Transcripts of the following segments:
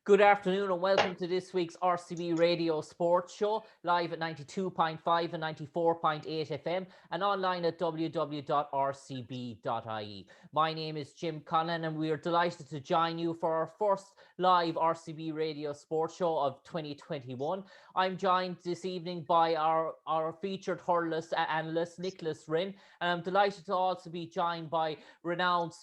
Good afternoon and welcome to this week's RCB Radio Sports Show, live at 92.5 and 94.8 FM and online at www.rcb.ie. My name is Jim Conlan and we are delighted to join you for our first live RCB Radio Sports Show of 2021. I'm joined this evening by our featured hurling analyst, Nicholas Rynne, and I'm delighted to also be joined by renowned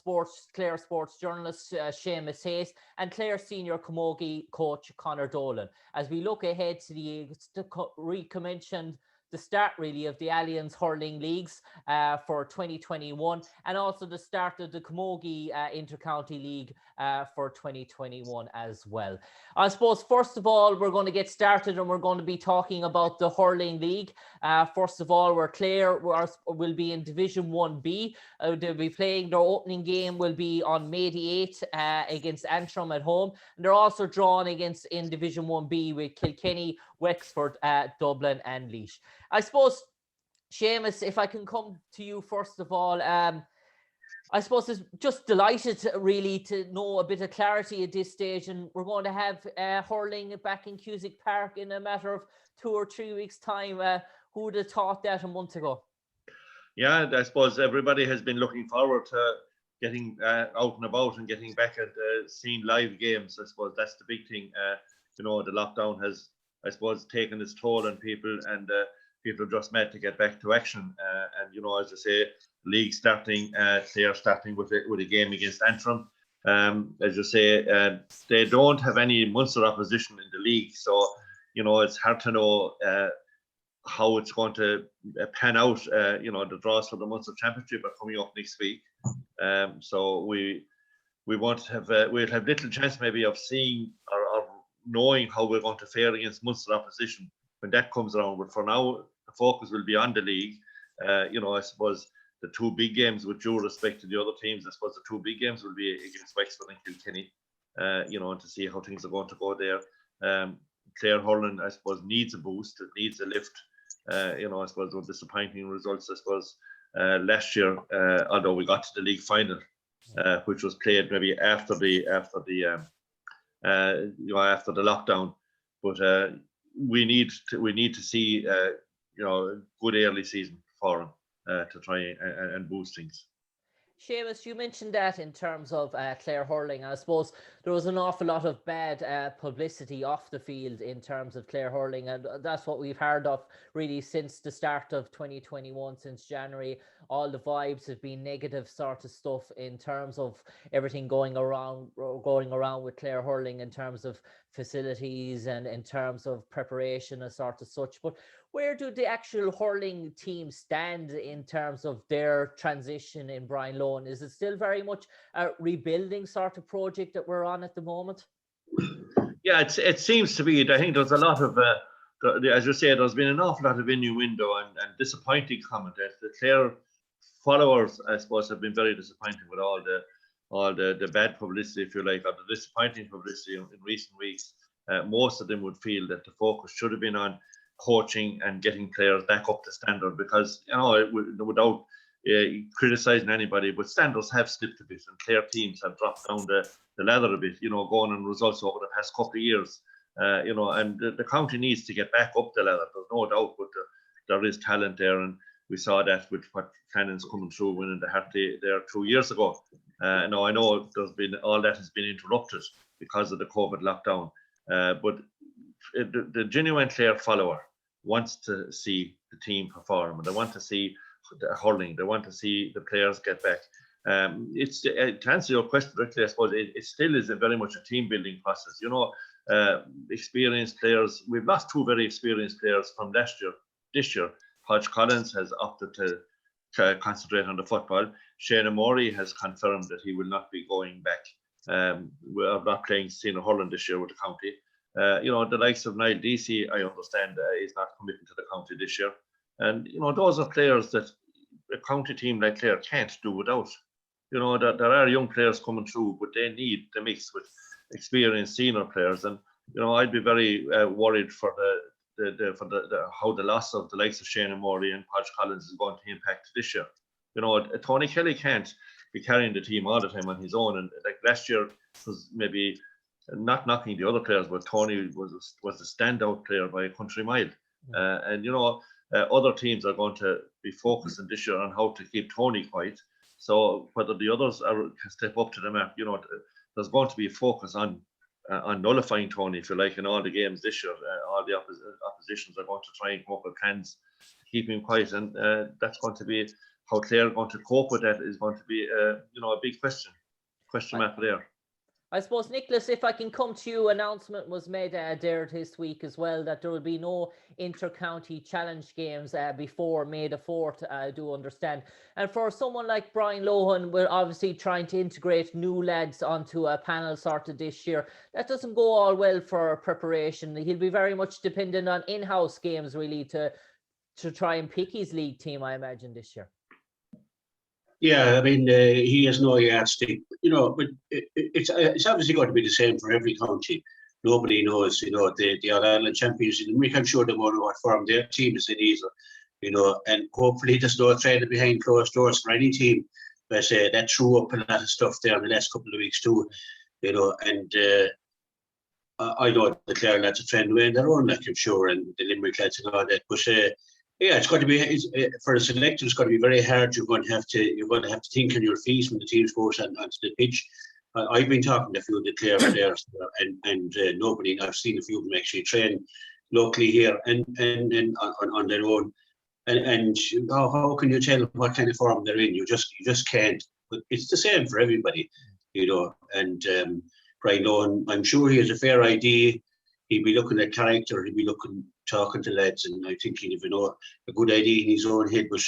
Clare sports journalist Seamus Hayes and Clare senior Camogie coach Conor Dolan, as we look ahead to the recommention the start really of the Allianz Hurling Leagues for 2021, and also the start of the Camogie Intercounty League for 2021 as well. I suppose first of all we're going to get started and we're going to be talking about the Hurling League. First of all, Clare will be in Division 1B. They'll be playing their opening game will be on May the 8th against Antrim at home, and they're also drawn against in Division 1B with Kilkenny, Wexford, Dublin and Laois. I suppose, Seamus, if I can come to you first of all, I suppose it's just delighted really to know a bit of clarity at this stage, and we're going to have hurling back in Cusack Park in a matter of 2 or 3 weeks' time. Who would have thought that a month ago? Yeah, I suppose everybody has been looking forward to getting out and about and getting back at seeing live games. I suppose that's the big thing. The lockdown has, I suppose, taken its toll on people, and people are just mad to get back to action. And as I say, league starting, they are starting with a game against Antrim. As you say, they don't have any Munster opposition in the league, so it's hard to know how it's going to pan out. The draws for the Munster Championship are coming up next week, so we won't have we'll have little chance maybe of seeing or knowing how we're going to fare against Munster opposition when that comes around. But for now, the focus will be on the league. I suppose the two big games, with due respect to the other teams, I suppose the two big games will be against Wexford and Kilkenny, and to see how things are going to go there. Clare hurling, I suppose, needs a boost. It needs a lift. I suppose those disappointing results, I suppose, last year, although we got to the league final, which was played maybe after the lockdown, but we need to see a good early season for them to try and boost things. Seamus, you mentioned that in terms of Clare hurling. I suppose there was an awful lot of bad publicity off the field in terms of Clare hurling, and that's what we've heard of really since the start of 2021, since January. All the vibes have been negative sort of stuff in terms of everything going around with Clare hurling in terms of facilities and in terms of preparation and sort of such. But where do the actual hurling team stand in terms of their transition in Brian Lohan? Is it still very much a rebuilding sort of project that we're on at the moment? Yeah, it seems to be. I think there's a lot of, as you say, there's been an awful lot of innuendo and disappointing comment. The Clare followers, I suppose, have been very disappointed with all the bad publicity, if you like, or the disappointing publicity in recent weeks. Most of them would feel that the focus should have been on coaching and getting players back up to standard, because without criticising anybody, but standards have slipped a bit and Clare teams have dropped down the ladder a bit, going on results over the past couple of years, and the county needs to get back up the ladder. There's no doubt, but there is talent there, and we saw that with what Flannan's coming through winning the Harty there 2 years ago. Now I know all that has been interrupted because of the COVID lockdown, but the genuine Clare follower wants to see the team perform, and they want to see the hurling. They want to see the players get back. It's to answer your question directly, I suppose it still is very much a team building process. Experienced players. We've lost two very experienced players from last year. This year, Hodge Collins has opted to concentrate on the football. Shane Morey has confirmed that he will not be going back. We're not playing senior hurling this year with the county. The likes of Niall Deasy, I understand, is not committing to the county this year. And, those are players that a county team like Clare can't do without. There are young players coming through, but they need the mix with experienced senior players. And, I'd be very worried for how the loss of the likes of Shane Morley and Hodge Collins is going to impact this year. Tony Kelly can't be carrying the team all the time on his own. And like last year was maybe not knocking the other players, but Tony was a standout player by a country mile. And other teams are going to be focusing this year on how to keep Tony quiet. So whether the others can step up to the mark, there's going to be a focus on nullifying Tony, if you like, in all the games this year. All the oppositions are going to try and come up with plans to keep him quiet, and that's going to be how Clare are going to cope with that is going to be a big question mark there. I suppose, Nicholas, if I can come to you, announcement was made there this week as well that there will be no inter-county challenge games before May the 4th, I do understand. And for someone like Brian Lohan, we're obviously trying to integrate new lads onto a panel sorted this year. That doesn't go all well for preparation. He'll be very much dependent on in-house games, really, to try and pick his league team, I imagine, this year. Yeah, I mean, he has no yardstick, but it's obviously going to be the same for every county. Nobody knows, the All-Ireland champions in America, I'm sure they won't know what form their team is in either, and hopefully there's no training behind closed doors for any team. But that threw up a lot of stuff there in the last couple of weeks too, and I know the Clare lads are training away on their own, like I'm sure, and the Limerick lads and all that, but yeah, it's going to be for the selector. It's going to be very hard. You're going to have to think on your feet when the teams goes onto the pitch. I've been talking to a few of the Clare players, and nobody. I've seen a few of them actually train locally here and on their own. And how can you tell what kind of form they're in? You just can't. But it's the same for everybody, And Brian Lohan, I'm sure he has a fair idea. He'd be looking at character. He'd be talking to lads, and I think he'd have a good idea in his own head. But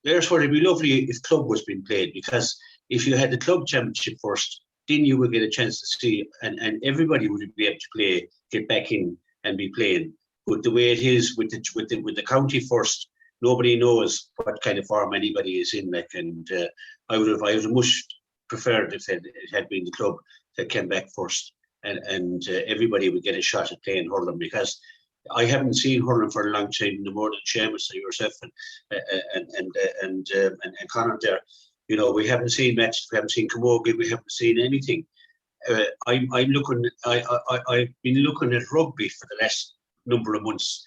there's where it'd be lovely if club was being played, because if you had the club championship first, then you would get a chance to see, and everybody would be able to get back in and be playing. But the way it is with the county first, nobody knows what kind of form anybody is in. And I would have much preferred if it had been the club that came back first. And everybody would get a shot at playing hurling, because I haven't seen hurling for a long time, no more than Seamus and yourself and Conor there. We haven't seen matches, we haven't seen camogie, we haven't seen anything. I've been looking at rugby for the last number of months.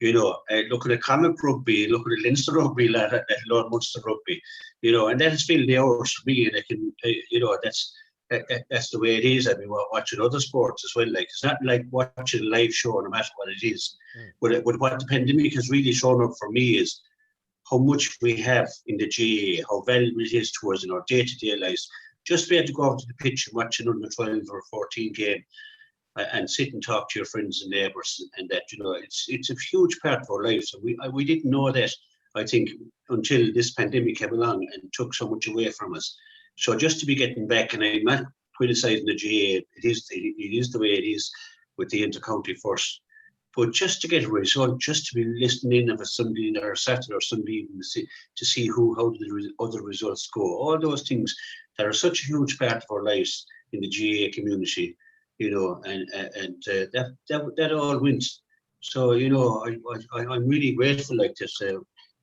Looking at Connacht rugby, looking at Leinster rugby, let alone Munster rugby. And that has filled the hours for me, and I can, that's the way it is. I mean, we're watching other sports as well. Like, it's not like watching a live show, no matter what it is. But what the pandemic has really shown up for me is how much we have in the GAA, how valuable it is to us in our day-to-day lives. Just to be able to go out to the pitch and watch an under 12 or 14 game and sit and talk to your friends and neighbours and that, it's a huge part of our lives. And we didn't know that, I think, until this pandemic came along and took so much away from us. So just to be getting back, and I'm not criticising the GAA, it is the way it is with the inter-county first. But just to get a result, just to be listening in of a Sunday or Saturday or Sunday evening to see how the other results go, all those things that are such a huge part of our lives in the GAA community, and that all wins. So I'm really grateful like this.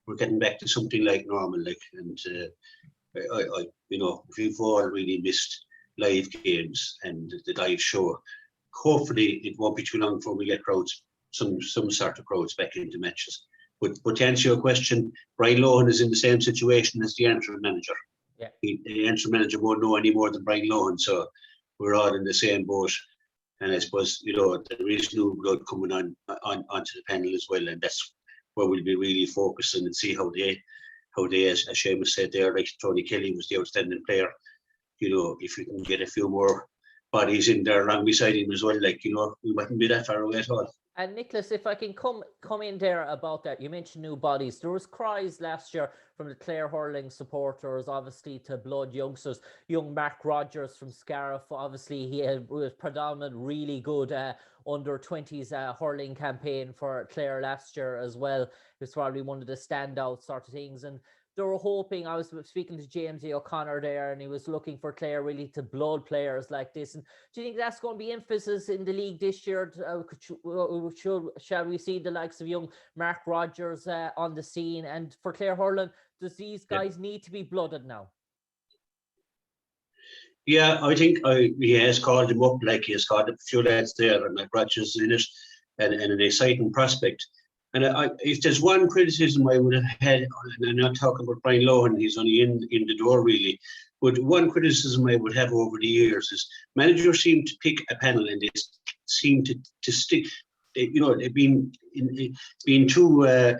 We're getting back to something like normal, and. We've all really missed live games and the live show. Hopefully, it won't be too long before we get crowds, some sort of crowds back into matches. But to answer your question, Brian Lohan is in the same situation as the interim manager. Yeah. The interim manager won't know any more than Brian Lohan, so we're all in the same boat. And I suppose there is new blood coming onto the panel as well, and that's where we'll be really focusing and see how they, as Seamus said there, like Tony Kelly was the outstanding player. If we can get a few more bodies in there along beside him as well, we mightn't be that far away at all. And Nicholas, if I can come in there about that, you mentioned new bodies. There was cries last year from the Clare hurling supporters, obviously, to blood youngsters. Young Mark Rogers from Scariff, obviously, he was predominant, really good under 20s hurling campaign for Clare last year as well. It was probably one of the standout sort of things. And they were hoping, I was speaking to James O'Connor there, and he was looking for Clare really to blood players like this. And do you think that's going to be emphasis in the league this year? Shall we see the likes of young Mark Rogers on the scene? And for Clare hurling, does these guys need to be blooded now? Yeah, I think he has called him up, like he has called up a few lads there, and like Rogers in it, and an exciting prospect. And if there's one criticism I would have had, and I'm not talking about Brian Lohan, he's only in the door really, but one criticism I would have over the years is managers seem to pick a panel and they seem to stick. They've been too,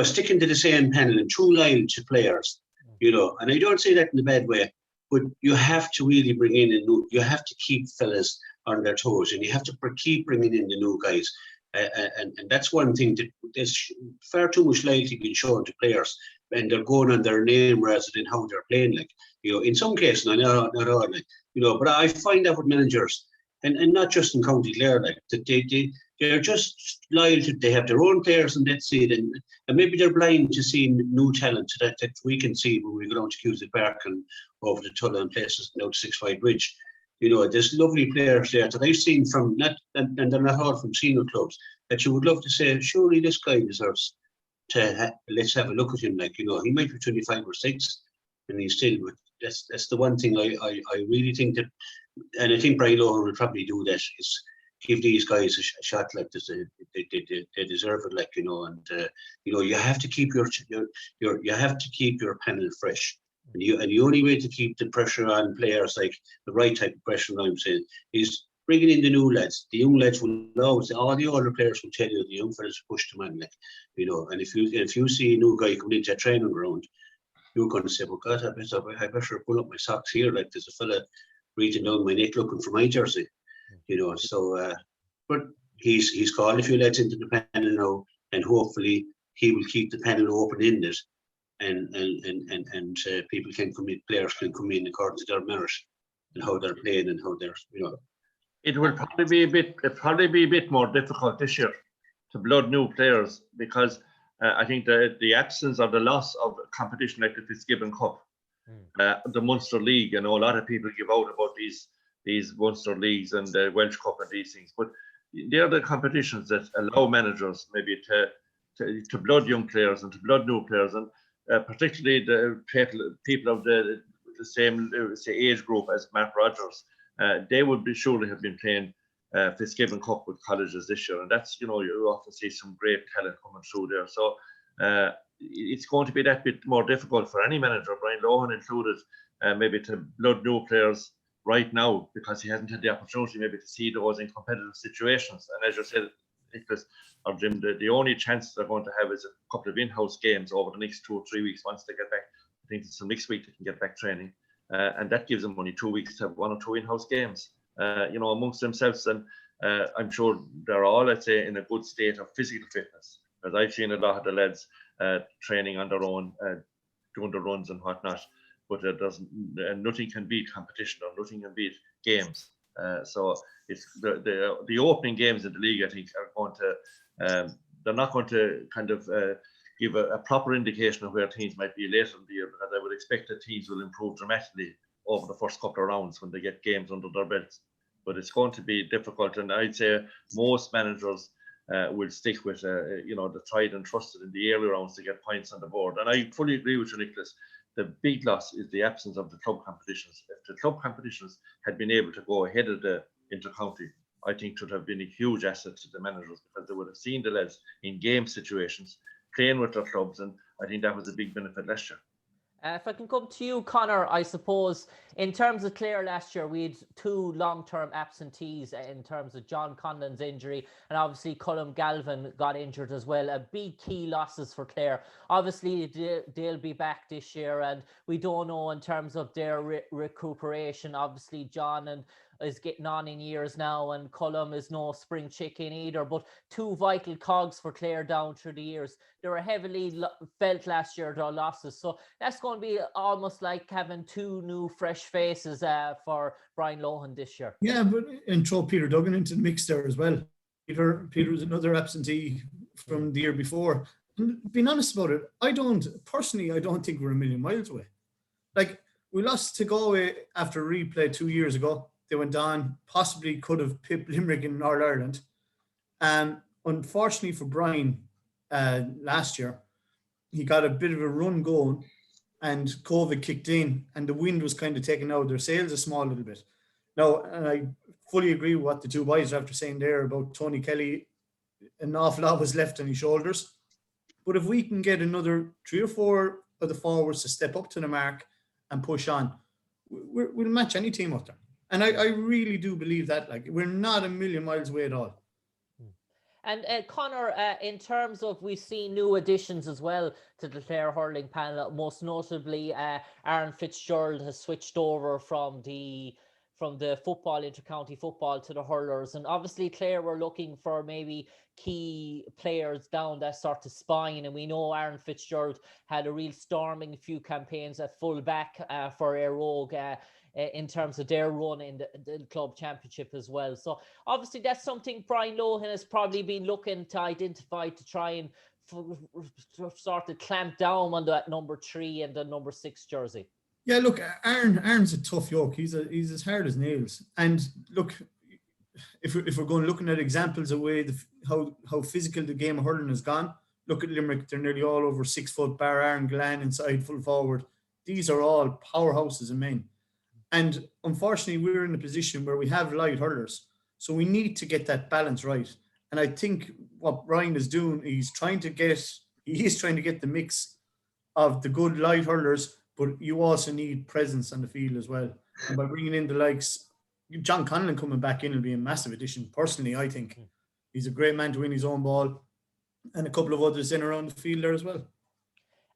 sticking to the same panel and too loyal to players. And I don't say that in a bad way. But you have to really bring in you have to keep fellas on their toes, and you have to keep bringing in the new guys. And that's one thing that there's far too much loyalty being shown to players, and they're going on their name rather than how they're playing. Like, in some cases, not all, like, but I find that with managers, and not just in County Clare, like that they're just loyal to. They have their own players, and that's it. And maybe they're blind to seeing new talent that we can see when we go down to Cusack Park and over the Tulla and places down to 6-5 Bridge. There's lovely players there that I've seen from and they're not all from senior clubs, that you would love to say, surely this guy deserves to let's have a look at him. Like, he might be 25 or 6, and he's still. But that's the one thing I really think that, and I think Brian Lohan will probably do that, is give these guys a shot like this. They deserve it, like, and you have to keep you have to keep your panel fresh. And the only way to keep the pressure on players, like the right type of pressure, I'm saying, is bringing in the new lads. The young lads will always, all the older players will tell you the young fellas push them on, like, and if you see a new guy coming into a training ground, you're going to say, well, God, I better pull up my socks here, like there's a fella reaching down my neck looking for my jersey, so but he's called a few lads into the panel now, and hopefully he will keep the panel open-ended. And people can come in, players can come in according to their merit and how they're playing and how they're, It will probably be a bit more difficult this year to blood new players, because I think the absence or the loss of competition like the Fitzgibbon Cup, the Munster League, a lot of people give out about these Munster Leagues and the Welsh Cup and these things, but they're the competitions that allow managers maybe to blood young players and to blood new players, and particularly the people of the same age group as Matt Rogers, they would surely have been playing Fitzgibbon Cup with colleges this year, and that's you often see some great talent coming through there. So it's going to be that bit more difficult for any manager, Brian Lohan included, maybe to blood new players right now, because he hasn't had the opportunity maybe to see those in competitive situations. And as you said, Nicholas or Jim, the only chance they're going to have is a couple of in-house games over the next 2 or 3 weeks once they get back. I think it's next week they can get back training, and that gives them only 2 weeks to have 1 or 2 in-house games, amongst themselves. And I'm sure they're all, let's say, in a good state of physical fitness, because I've seen a lot of the lads training on their own, doing the runs and whatnot. But nothing can beat competition, or nothing can beat games. So it's the opening games in the league, I think, are going to they're not going to kind of give a proper indication of where teams might be later in the year, because I would expect that teams will improve dramatically over the first couple of rounds when they get games under their belts. But it's going to be difficult, and I'd say most managers will stick with the tried and trusted in the early rounds to get points on the board. And I fully agree with you, Nicholas. The big loss is the absence of the club competitions. If the club competitions had been able to go ahead of the inter-county, I think it would have been a huge asset to the managers, because they would have seen the lads in game situations, playing with their clubs, and I think that was a big benefit last year. If I can come to you, Conor, I suppose, in terms of Clare last year, we had 2 long-term absentees in terms of John Conlan's injury, and obviously Colm Galvin got injured as well. Big key losses for Clare. Obviously, they'll be back this year, and we don't know in terms of their recuperation. Obviously, John is getting on in years now, and Colm is no spring chicken either, but 2 vital cogs for Clare down through the years. They were heavily felt last year, their losses, so that's going to be almost like having 2 new fresh faces for Brian Lohan this year. Yeah, and throw Peter Duggan into the mix there as well. Peter was another absentee from the year before. And being honest about it, I don't think we're a million miles away. Like, we lost to Galway after a replay 2 years ago. They went on, possibly could have pipped Limerick in All-Ireland. Unfortunately for Brian, last year, he got a bit of a run going, and COVID kicked in, and the wind was kind of taken out of their sails a small little bit. Now, and I fully agree with what the two boys are after saying there about Tony Kelly. An awful lot was left on his shoulders. But if we can get another 3 or 4 of the forwards to step up to the mark and push on, we'll match any team up there. And I really do believe that. Like, we're not a million miles away at all. And Conor, in terms of, we've seen new additions as well to the Clare hurling panel. Most notably, Aaron Fitzgerald has switched over from the football, inter-county football, to the hurlers. And obviously Clare were looking for maybe key players down that sort of spine. And we know Aaron Fitzgerald had a real storming few campaigns at full back for Ger O in terms of their run in the club championship as well. So obviously that's something Brian Lohan has probably been looking to identify to try and sort of clamp down on that number 3 and the number 6 jersey. Yeah, look, Aaron's a tough yoke. He's as hard as nails. And look, if we're going looking at examples of how physical the game of hurling has gone, look at Limerick. They're nearly all over 6 foot, bar Aaron Glenn inside full forward. These are all powerhouses of men. And unfortunately, we're in a position where we have light hurlers. So we need to get that balance right. And I think what Brian is doing, he is trying to get the mix of the good light hurlers, but you also need presence on the field as well. And by bringing in the likes, John Conlan coming back in will be a massive addition. Personally, I think he's a great man to win his own ball, and a couple of others in around the field there as well.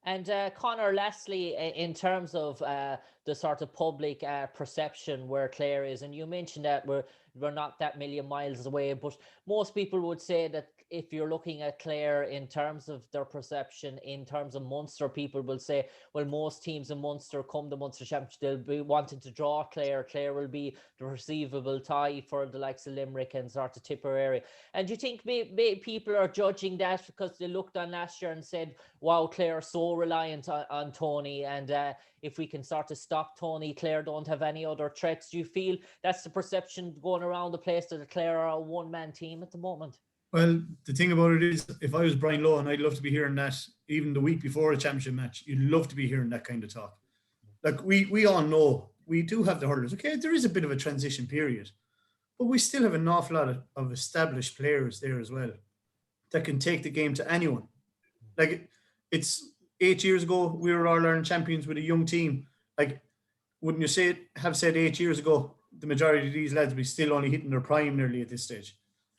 And Conor, lastly, in terms of the sort of public perception where Clare is, and you mentioned that we're not that million miles away, but most people would say that if you're looking at Clare in terms of their perception, in terms of Munster, people will say, well, most teams in Munster come the Munster Championship, they'll be wanting to draw Clare. Clare will be the receivable tie for the likes of Limerick and sort of Tipperary. And do you think maybe people are judging that because they looked on last year and said, wow, Clare are so reliant on Tony, and if we can sort of stop Tony, Clare don't have any other threats? Do you feel that's the perception going around the place, that Clare are a one-man team at the moment? Well, the thing about it is, if I was Brian Lohan, I'd love to be hearing that even the week before a championship match. You'd love to be hearing that kind of talk. Like, we all know we do have the hurlers. Okay, there is a bit of a transition period, but we still have an awful lot of established players there as well that can take the game to anyone. Like, it's 8 years ago, we were All-Ireland champions with a young team. Like, wouldn't you have said 8 years ago, the majority of these lads would be still only hitting their prime nearly at this stage?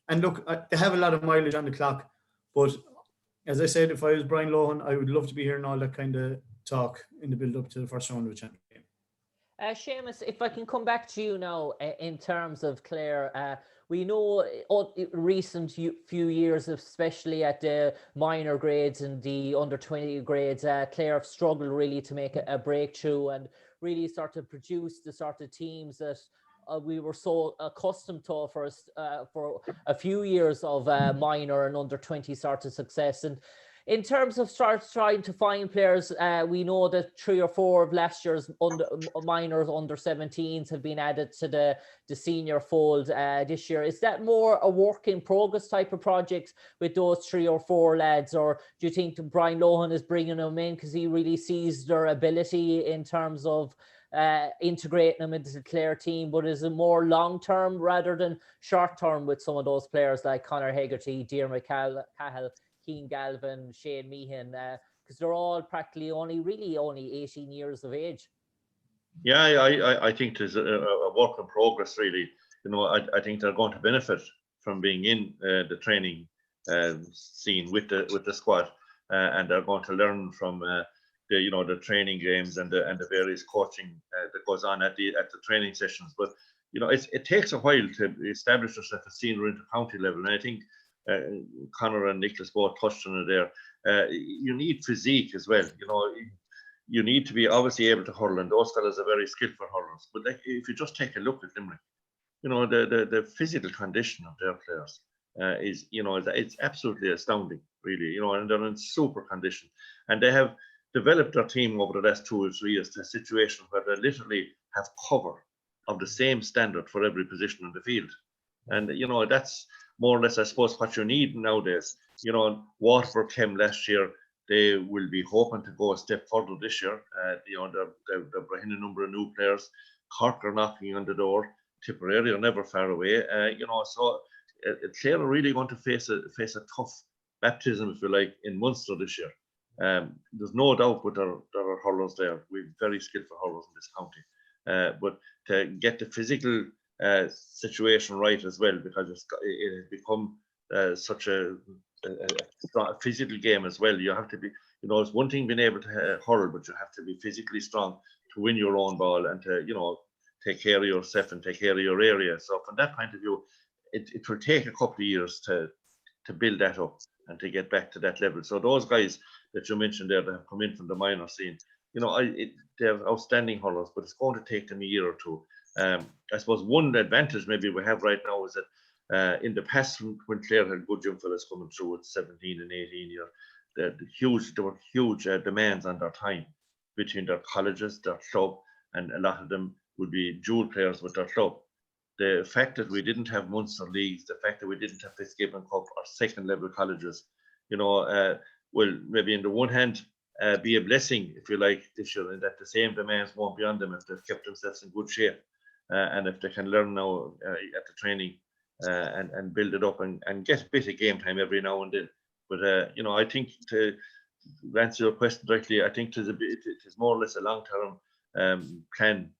And look, they have a lot of mileage on the clock. But as I said, if I was Brian Lohan, I would love to be hearing all that kind of talk in the build-up to the first round of the championship game. Seamus, if I can come back to you now in terms of Clare, we know recent few years, especially at the minor grades and the under 20 grades, Clare have struggled really to make a breakthrough and really start to produce the sort of teams that we were so accustomed to for a few years of minor and under 20 sort of success. And in terms of trying to find players, we know that 3 or 4 of last year's minors under 17s have been added to the senior fold this year. Is that more a work in progress type of project with those 3 or 4 lads, or do you think Brian Lohan is bringing them in because he really sees their ability in terms of integrating them into the Clare team? But is it more long-term rather than short-term with some of those players like Conor Hegarty, Diarmaid Cahill, Keane Galvin, Shane Meehan, because they're all practically only 18 years of age? Yeah, I think there's a work in progress, really. You know, I think they're going to benefit from being in the training scene with the squad, and they're going to learn from the training games and the various coaching that goes on at the training sessions. But it takes a while to establish yourself at senior inter-county level, and I think Conor and Nicholas both touched on it there. You need physique as well. You need to be obviously able to hurl, and those fellas are very skillful hurlers. But if you just take a look at Limerick, the physical condition of their players it's absolutely astounding, really. And they're in super condition, and they have developed their team over the last 2 or 3 years to a situation where they literally have cover of the same standard for every position in the field. And that's more or less, I suppose, what you need nowadays. Waterford came last year they will be hoping to go a step further this year. They're bringing a number of new players. Cork are knocking on the door. Tipperary are never far away. So Clare are really going to face a tough baptism, if you like, in Munster this year. There's no doubt with there are hurlers there. We've very skillful hurlers in this county. But to get the physical situation right as well, because it has become such a physical game as well. You have to be, it's one thing being able to hurl, but you have to be physically strong to win your own ball and to, take care of yourself and take care of your area. So from that point of view, it will take a couple of years to build that up and to get back to that level. So those guys that you mentioned there that have come in from the minor scene, they have outstanding hurlers, but it's going to take them a year or two. I suppose one advantage maybe we have right now is that in the past, when Clare had good young fellas coming through at 17 and 18 years, there were huge demands on their time between their colleges, their club, and a lot of them would be dual players with their club. The fact that we didn't have Munster leagues, the fact that we didn't have Fitzgibbon Cup or second level colleges, will maybe in the one hand be a blessing, if you like, this year, and that the same demands won't be on them if they've kept themselves in good shape, and if they can learn now at the training and build it up and get a bit of game time every now and then. But I think, to answer your question directly, I think it is more or less a long-term plan,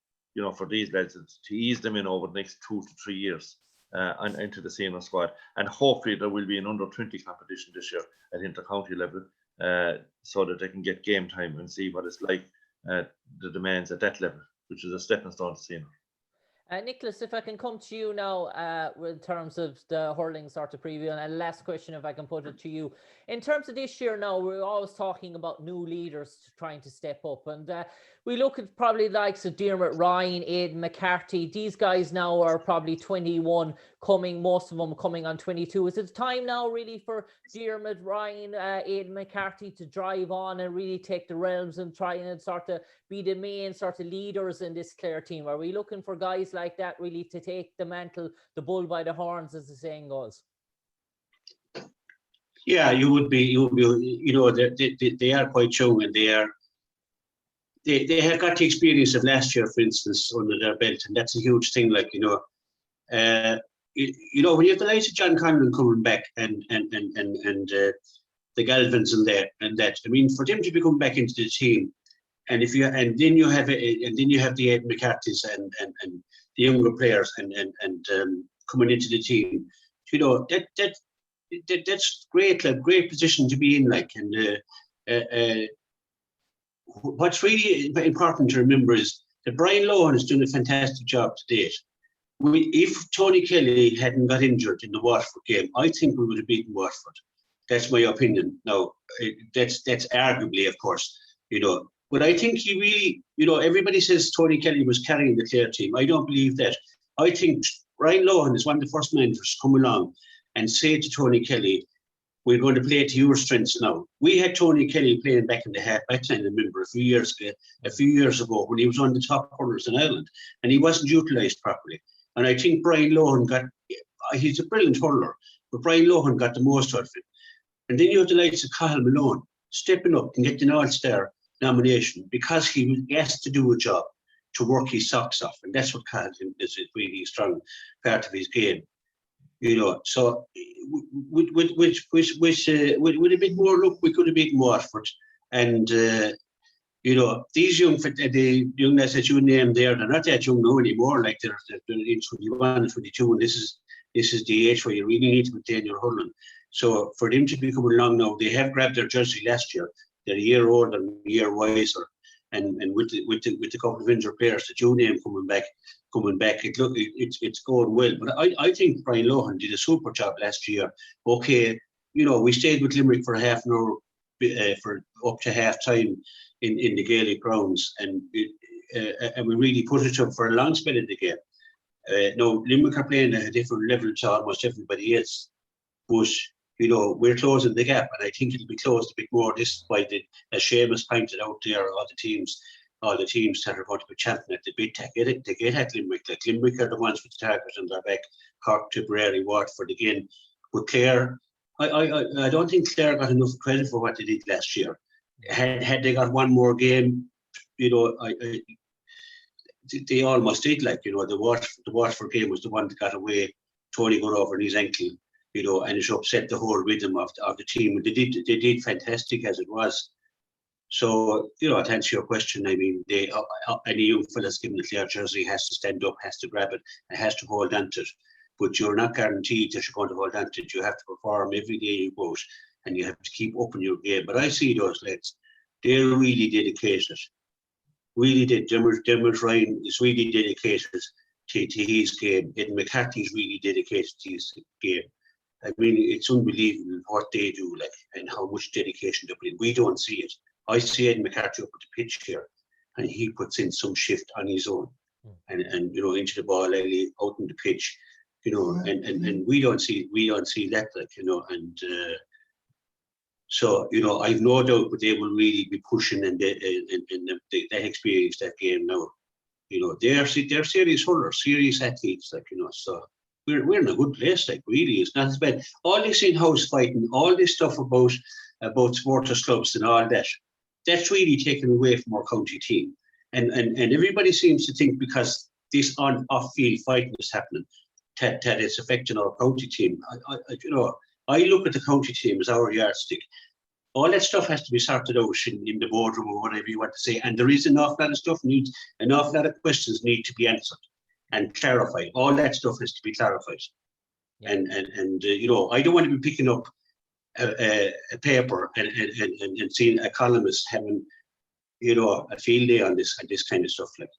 for these lads to ease them in over the next 2 to 3 years and into the senior squad. And hopefully there will be an under-20 competition this year at inter-county level so that they can get game time and see what it's like, the demands at that level, which is a stepping stone to senior. Nicholas, if I can come to you now in terms of the hurling sort of preview, and last question, if I can put it to you. In terms of this year now, we're always talking about new leaders trying to step up, and we look at probably the likes of Dermot Ryan, Aidan McCarthy. These guys now are probably 21, most of them coming on 22. Is it time now really for Dermot Ryan, Aidan McCarthy to drive on and really take the realms and try and sort of be the main sort of leaders in this Clare team? Are we looking for guys like that really to take the mantle, the bull by the horns, as the saying goes? Yeah, you would be. They are quite young, and they have got the experience of last year, for instance, under their belt, and that's a huge thing. Like when you have the likes of John Conlan coming back and the Galvins and that. I mean, for them to be coming back into the team, and then you have the Aidan McCarthy's and the younger players and coming into the team, that's great, like great position to be in, like. And what's really important to remember is that Brian Lohan has done a fantastic job to date. If Tony Kelly hadn't got injured in the Waterford game, I think we would have beaten Waterford. That's my opinion. Now, that's arguably, of course, But I think he really, everybody says Tony Kelly was carrying the Clare team. I don't believe that. I think Brian Lohan is one of the first managers to come along and say to Tony Kelly, we're going to play to your strengths now. We had Tony Kelly playing back in the half-back line, I remember, a few years ago when he was on the top hurlers in Ireland, and he wasn't utilised properly. And I think Brian Lohan he's a brilliant hurler, but Brian Lohan got the most out of it. And then you have the likes of Cathal Malone stepping up and getting an All-Star nomination because he was asked to do a job, to work his socks off. And that's what Cathal is a really strong part of his game. So with a bit more luck, we could have beaten Waterford. And these young lads that you named there, they're not that young now anymore. Like they're in 21 and 22, and this is the age where you really need to maintain your hurling. So for them to be coming along now, they have grabbed their jersey last year. They're a year older and a year wiser, and with the couple of injured players that you named coming back, it's going well. But I think Brian Lohan did a super job last year. Okay, we stayed with Limerick for half an hour, for up to half time in the Gaelic grounds, and we really put it to them for a long spell of the game. Now Limerick are playing at a different level to almost everybody else, but we're closing the gap, and I think it'll be closed a bit more. This is why, as Seamus pointed out there, all the teams that are going to be championing at the bid they get at Limerick. Like Limerick are the ones with the target on their back. Cork, Tipperary, Waterford again. But Clare, I don't think Clare got enough credit for what they did last year. Had they got one more game, you know, they almost did. Like, you know, the Watford game was the one that got away. Tony got over his ankle, you know, and it upset the whole rhythm of the team. They did fantastic as it was. So, you know, to answer your question, I mean, any young fella's given the Clare jersey has to stand up, has to grab it, and has to hold on to it. But you're not guaranteed that you're going to hold on to it. You have to perform every day you go out, and you have to keep upping your game. But I see those lads, they're really dedicated. Really did. Dermot Ryan is really dedicated to his game. Ed McCarthy's really dedicated to his game. I mean, it's unbelievable what they do, like, and how much dedication they put in. We don't see it. I see Ed McCarthy up at the pitch here, and he puts in some shift on his own, and you know, into the ball alley, out in the pitch, you know, and we don't see that, like, you know, and so, you know, I've no doubt, but they will really be pushing, and they experience that game now. You know, they're serious hurlers, serious athletes, like, you know. So we're in a good place, like, really. It's not as bad. All this in-house fighting, all this stuff about supporters clubs and all that, that's really taken away from our county team. And everybody seems to think because this off-field fighting is happening, that it's affecting our county team. You know, I look at the county team as our yardstick. All that stuff has to be sorted out in the boardroom or whatever you want to say. And there is an awful lot of stuff an awful lot of questions need to be answered and clarified. All that stuff has to be clarified. Yeah. And you know, I don't want to be picking up a paper and seeing a columnist having, you know, a field day on this kind of stuff. Like,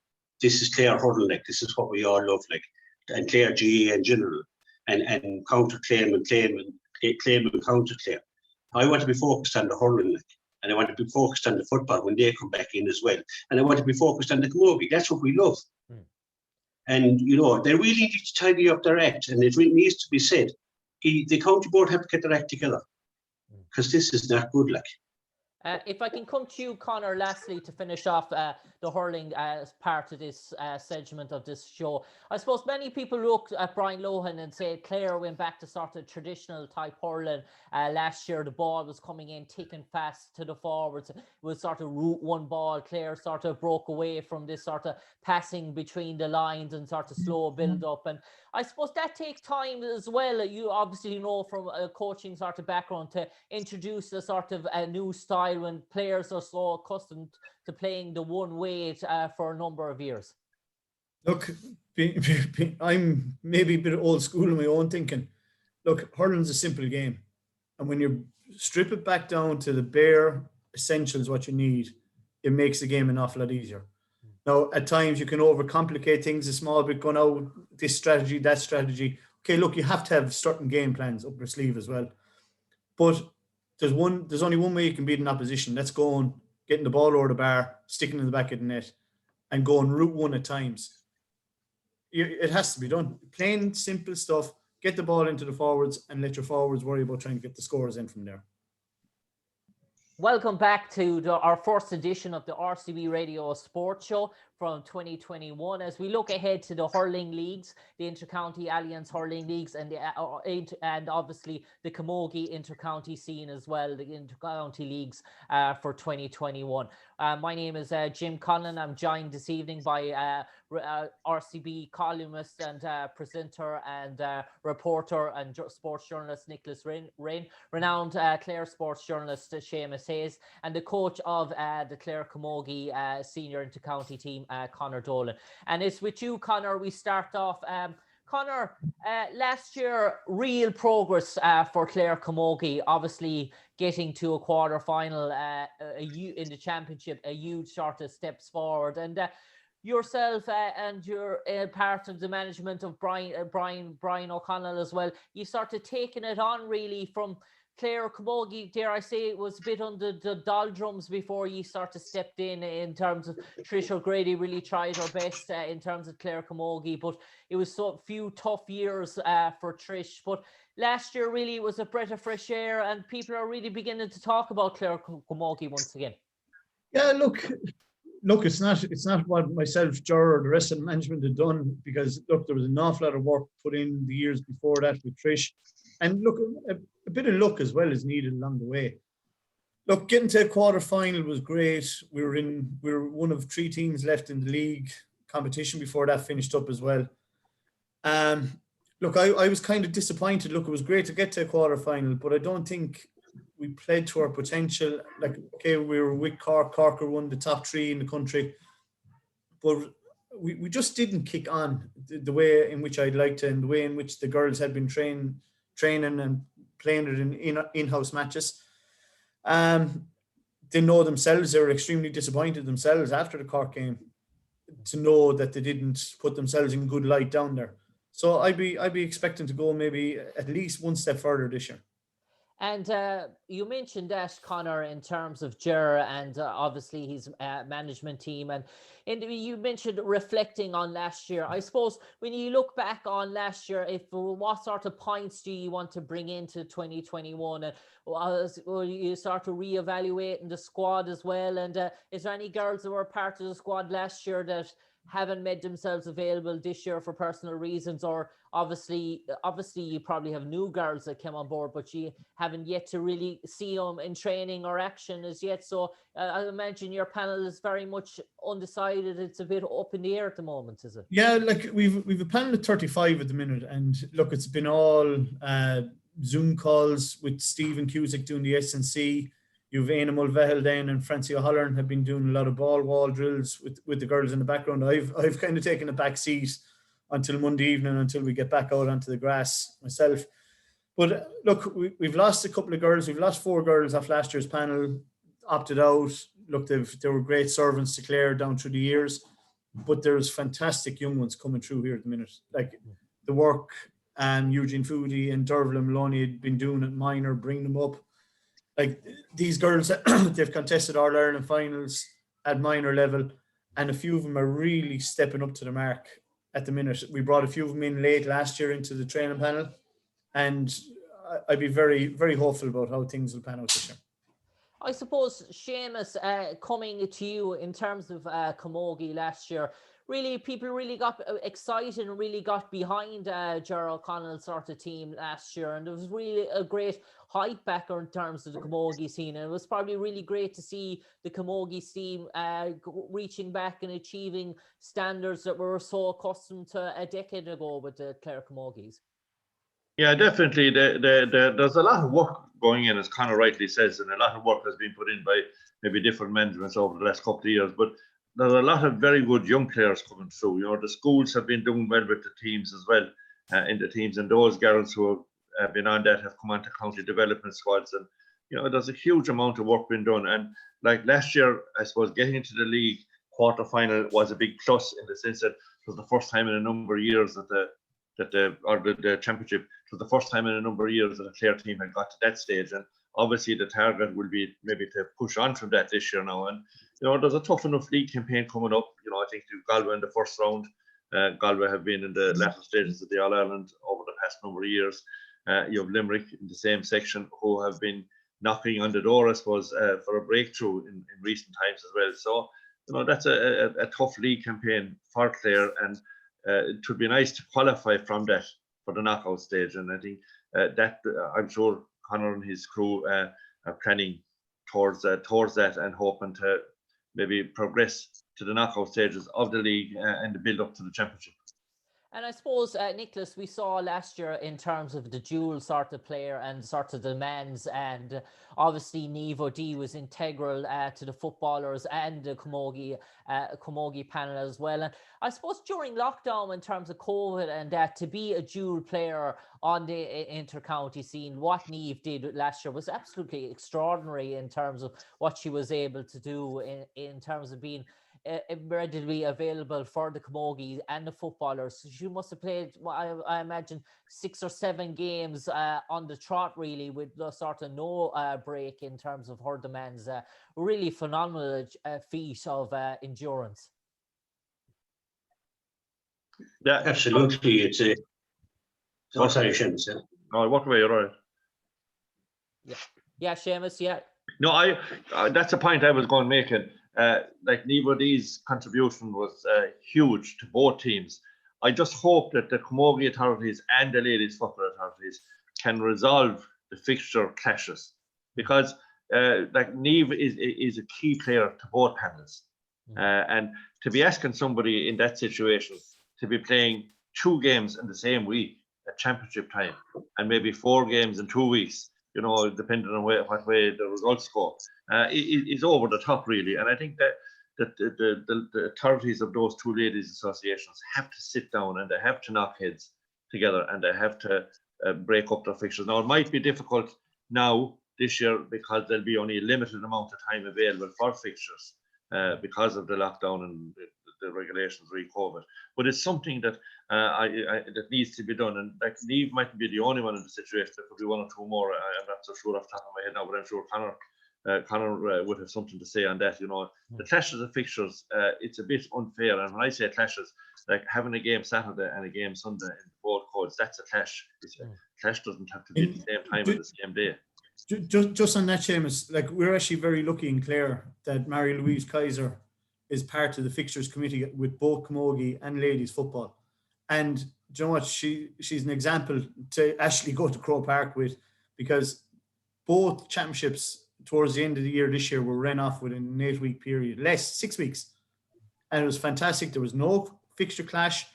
this is Clare hurling, like, this is what we all love, like, and Clare GA in general, and counter claim and counter claim. I want to be focused on the hurling, like, and I want to be focused on the football when they come back in as well, and I want to be focused on the camogie. That's what we love. And you know, they really need to tidy up their act, and it really needs to be said. The county board have to get their act together, because this is not good, like. If I can come to you, Conor, lastly, to finish off the hurling as part of this segment of this show. I suppose many people look at Brian Lohan and say Clare went back to sort of traditional type hurling. Last year, the ball was coming in thick and fast to the forwards. It was sort of route one ball. Clare sort of broke away from this sort of passing between the lines and sort of slow build up. And I suppose that takes time as well. You obviously know from a coaching sort of background to introduce a sort of a new style when players are so accustomed to playing the one way for a number of years. Look, I'm maybe a bit old school in my own thinking. Look, hurling's a simple game. And when you strip it back down to the bare essentials, what you need, it makes the game an awful lot easier. Now, at times you can overcomplicate things a small bit, going out this strategy, that strategy. Okay, look, you have to have certain game plans up your sleeve as well. But there's only one way you can beat an opposition. That's going, getting the ball over the bar, sticking in the back of the net, and going route one at times. It has to be done. Plain, simple stuff. Get the ball into the forwards and let your forwards worry about trying to get the scores in from there. Welcome back to our first edition of the RCB Radio Sports Show from 2021. As we look ahead to the hurling leagues, the Intercounty Allianz Hurling Leagues, and obviously the Camogie Intercounty scene as well, the Intercounty Leagues for 2021. My name is Jim Conlan. I'm joined this evening by RCB columnist and presenter and reporter and sports journalist Nicholas Rynne, renowned Clare sports journalist Seamus Hayes, and the coach of the Clare Camogie senior intercounty team, Conor Dolan. And it's with you, Conor, we start off. Conor, last year, real progress for Clare Camogie, obviously getting to a quarter final in the championship, a huge sort of steps forward. And yourself and your part of the management of Brian O'Connell as well, you started taking it on really from Clare Camogie. Dare I say it was a bit under the doldrums before you sort of stepped in terms of Trish O'Grady really tried her best in terms of Clare Camogie, but it was so few tough years for Trish. But last year really was a breath of fresh air, and people are really beginning to talk about Clare Camogie once again. Yeah, look, it's not what myself, Ger, or the rest of the management had done, because look, there was an awful lot of work put in the years before that with Trish. And look, a bit of luck as well is needed along the way. Look, getting to a quarter final was great. We were one of 3 teams left in the league competition before that finished up as well. Look, I was kind of disappointed. Look, it was great to get to a quarter final, but I don't think we played to our potential. Like, okay, we were with Cork. Cork are one of the top 3 in the country, but we just didn't kick on the way in which I'd like to, and the way in which the girls had been training and playing it in in-house matches. They know themselves. They were extremely disappointed themselves after the Cork game to know that they didn't put themselves in good light down there. So I'd be expecting to go maybe at least one step further this year. And you mentioned that, Conor, in terms of Ger and obviously his management team. And you mentioned reflecting on last year. I suppose when you look back on last year, what sort of points do you want to bring into 2021? And will you start to reevaluate in the squad as well? And is there any girls that were part of the squad last year that haven't made themselves available this year for personal reasons? Or obviously you probably have new girls that came on board, but you haven't yet to really see them in training or action as yet. So I imagine your panel is very much undecided. It's a bit up in the air at the moment, is it? Yeah, like we've a panel of 35 at the minute, and look, it's been all Zoom calls with Stephen Cusick doing the S&C. You've Aina Mulvehel then and Francie O'Halloran have been doing a lot of ball wall drills with the girls in the background. I've kind of taken a back seat until Monday evening, until we get back out onto the grass myself. But look, we've lost a couple of girls. We've lost 4 girls off last year's panel, opted out. Look, they were great servants to Clare down through the years, but there's fantastic young ones coming through here at the minute. Like the work Eugene Foodie and Dervla Maloney had been doing at minor, bring them up. Like these girls, they've contested All Ireland finals at minor level, and a few of them are really stepping up to the mark at the minute. We brought a few of them in late last year into the training panel, and I'd be very, very hopeful about how things will pan out this year. I suppose, Seamus, coming to you in terms of Camogie last year, really, people really got excited and really got behind Ger O Connell sort of team last year. And it was really a great hype back in terms of the Camogie scene. And it was probably really great to see the Camogie team reaching back and achieving standards that we were so accustomed to a decade ago with the Clare Camogies. Yeah, definitely. There's a lot of work going in, as Conor rightly says, and a lot of work has been put in by maybe different managements over the last couple of years. But there's a lot of very good young players coming through. You know, the schools have been doing well with the teams as well, in the teams, and those girls who have been on that have come onto county development squads. And you know, there's a huge amount of work being done. And like last year, I suppose getting into the league quarter final was a big plus in the sense that it was the first time in a number of years that the championship, it was the first time in a number of years that a Clare team had got to that stage. And obviously the target will be maybe to push on from that this year now. And you know, there's a tough enough league campaign coming up. You know, I think to Galway in the first round. Galway have been in the latter stages of the All Ireland over the past number of years. You have Limerick in the same section, who have been knocking on the door, I suppose, for a breakthrough in recent times as well. So, you know, that's a tough league campaign for Clare, and it would be nice to qualify from that for the knockout stage. And I think that I'm sure Conor and his crew are planning towards that and hoping to maybe progress to the knockout stages of the league and the build up to the championship. And I suppose, Nicholas, we saw last year in terms of the dual sort of player and sort of demands, and obviously Niamh O'Dea was integral to the footballers and the Camogie panel as well. And I suppose during lockdown, in terms of COVID and that, to be a dual player on the inter-county scene, what Niamh did last year was absolutely extraordinary in terms of what she was able to do in terms of being readily available for the Camogie and the footballers. She must have played, I imagine, 6 or 7 games on the trot, really, with sort of no break in terms of her demands. Really phenomenal feat of endurance. Yeah, absolutely. It's a. Oh, sorry, Seamus. No, walk away. You're all right. Yeah, Seamus. Yeah. No, that's a point I was going to make. And like Niamh O'Dea's contribution was huge to both teams. I just hope that the Camogie authorities and the ladies football authorities can resolve the fixture clashes, because like Niamh is a key player to both panels, and to be asking somebody in that situation to be playing 2 games in the same week at championship time, and maybe 4 games in 2 weeks, you know, depending on what way the results go, is over the top, really. And I think that the authorities of those 2 ladies' associations have to sit down and they have to knock heads together, and they have to break up their fixtures. Now, it might be difficult now this year because there'll be only a limited amount of time available for fixtures because of the lockdown and the regulations re-COVID. But it's something that that needs to be done. And like Niamh mightn't be the only one in the situation. There could be 1 or 2 more. I'm not so sure off the top of my head now, but I'm sure Conor would have something to say on that. You know, the clashes of fixtures, it's a bit unfair. And when I say clashes, like having a game Saturday and a game Sunday in both codes, that's a clash. A clash doesn't have to be at the same time on the same day. Just on that, Seamus, like we're actually very lucky in Clare that Mary-Louise Kaiser is part of the fixtures committee with both camogie and ladies football. And do you know what? She's an example to actually go to Croke Park with, because both championships towards the end of the year this year were ran off within an 8-week period, 6 weeks. And it was fantastic. There was no fixture clash.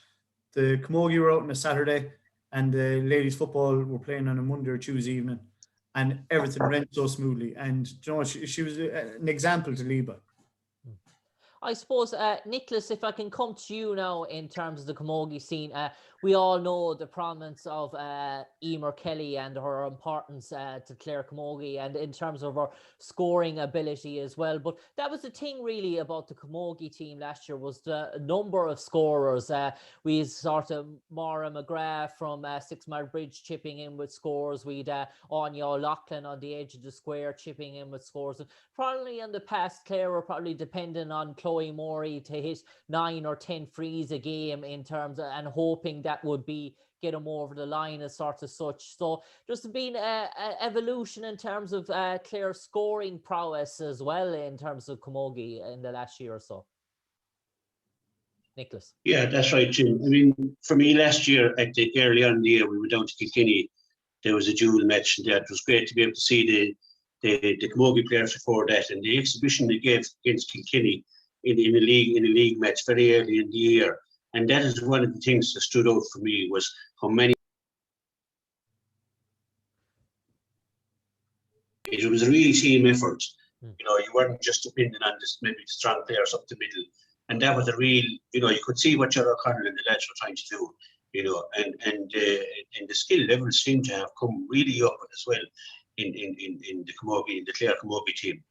The camogie were out on a Saturday and the ladies football were playing on a Monday or Tuesday evening, and everything ran so smoothly. And do you know what? She was an example to lead by. I suppose, Nicholas, if I can come to you now in terms of the camogie scene, we all know the prominence of Emer Kelly and her importance to Clare camogie, and in terms of her scoring ability as well. But that was the thing really about the camogie team last year, was the number of scorers. We sort of Maura McGrath from Six Mile Bridge chipping in with scores. We'd Anya O'Loughlin on the edge of the square chipping in with scores. And probably in the past, Clare were probably dependent on Chloe Morey to hit 9 or 10 frees a game in terms of, and hoping that would be get them over the line as sort of such. So there's been an evolution in terms of Clare's scoring prowess as well in terms of camogie in the last year or so. Nicholas. Yeah, that's right, Jim. I mean, for me last year, early on in the year, we went down to Kilkenny. There was a dual match, and that was great to be able to see the camogie players before that, and the exhibition they gave against Kilkenny in a league match very early in the year. And that is one of the things that stood out for me, was how many. It was a really team effort. You know, you weren't just depending on this maybe strong players up the middle. And that was a real, you know, you could see what Ger O Connell and the lads were trying to do, you know, and the skill levels seem to have come really up as well in the camogie, in the Clare camogie team.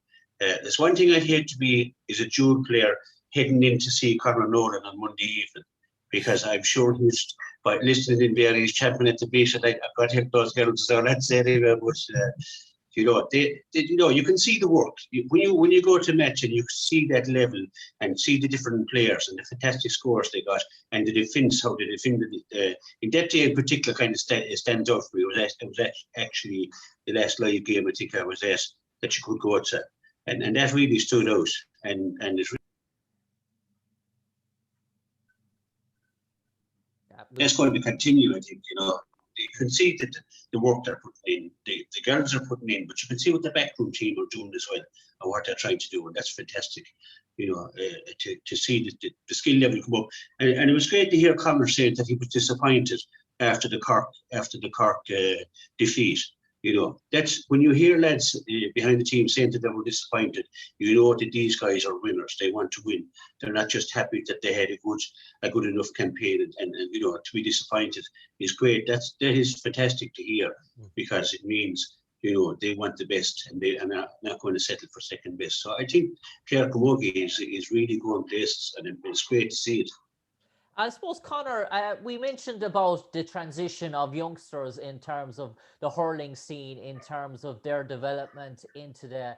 There's one thing I'd hate to be is a dual player heading in to see Conor Dolan on Monday evening, because I'm sure he's, by listening in there, he's champing at the beach, and I've got to help those girls. So that's anyway. But you know, you know, you can see the work when you go to match, and you see that level and see the different players and the fantastic scores they got, and the defence, how they defended it. In that day in particular, kind of stands out for me. It was actually the last live game I think I was at that you could go to. And that really stood out, and it's that's going to continue. I think, you know, you can see that the work they're putting in, the girls are putting in, but you can see what the backroom team are doing as well, and what they're trying to do, and that's fantastic. You know, to see the skill level come up, and it was great to hear Conor say that he was disappointed after the Cork defeat. You know, that's when you hear lads behind the team saying that they were disappointed, you know that these guys are winners. They want to win. They're not just happy that they had a good enough campaign, and you know, to be disappointed is great. That is fantastic to hear, because it means, you know, they want the best, and they are not going to settle for second best. So I think Clare camogie is really going places, and it's great to see it. I suppose, Conor, we mentioned about the transition of youngsters in terms of the hurling scene, in terms of their development into the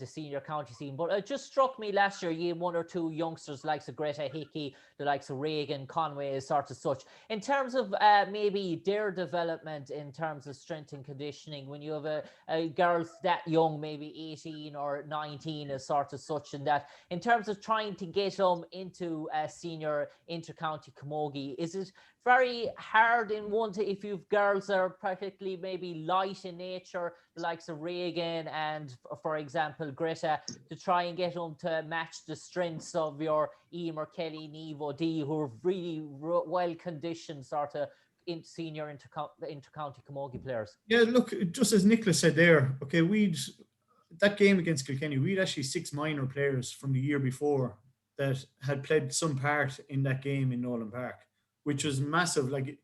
senior county scene. But it just struck me last year, you had 1 or 2 youngsters, likes of Greta Hickey, the likes of Reagan Conway, sort of such. In terms of maybe their development in terms of strength and conditioning, when you have a girl that young, maybe 18 or 19 as sort of such, and that in terms of trying to get them into a senior inter-county camogie, is it very hard in one to, if you've girls that are particularly maybe light in nature, the likes of Reagan and, for example, Greta, to try and get them to match the strengths of your Emer, Kelly, Nevo D, who are really well conditioned sort of senior inter-county camogie players. Yeah, look, just as Nicholas said there, okay, that game against Kilkenny, we'd actually 6 minor players from the year before that had played some part in that game in Nolan Park, which was massive. Like,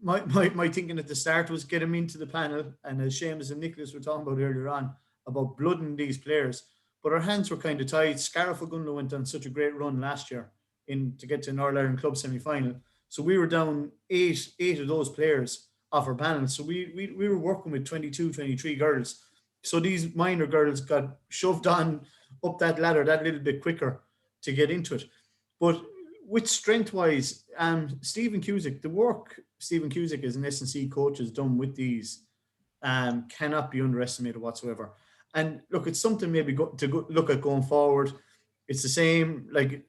my thinking at the start was get them into the panel, and as Seamus and Nicholas were talking about earlier on, about blooding these players, but our hands were kind of tied. Scariff Ogunda went on such a great run last year to get to an All-Ireland Club semi-final. So we were down eight of those players off our panel. So we were working with 22, 23 girls. So these minor girls got shoved on up that ladder that little bit quicker to get into it. But with strength-wise, Stephen Cusick, the work Stephen Cusick as an S&C coach has done with these cannot be underestimated whatsoever. And look, it's something maybe to look at going forward. It's the same, like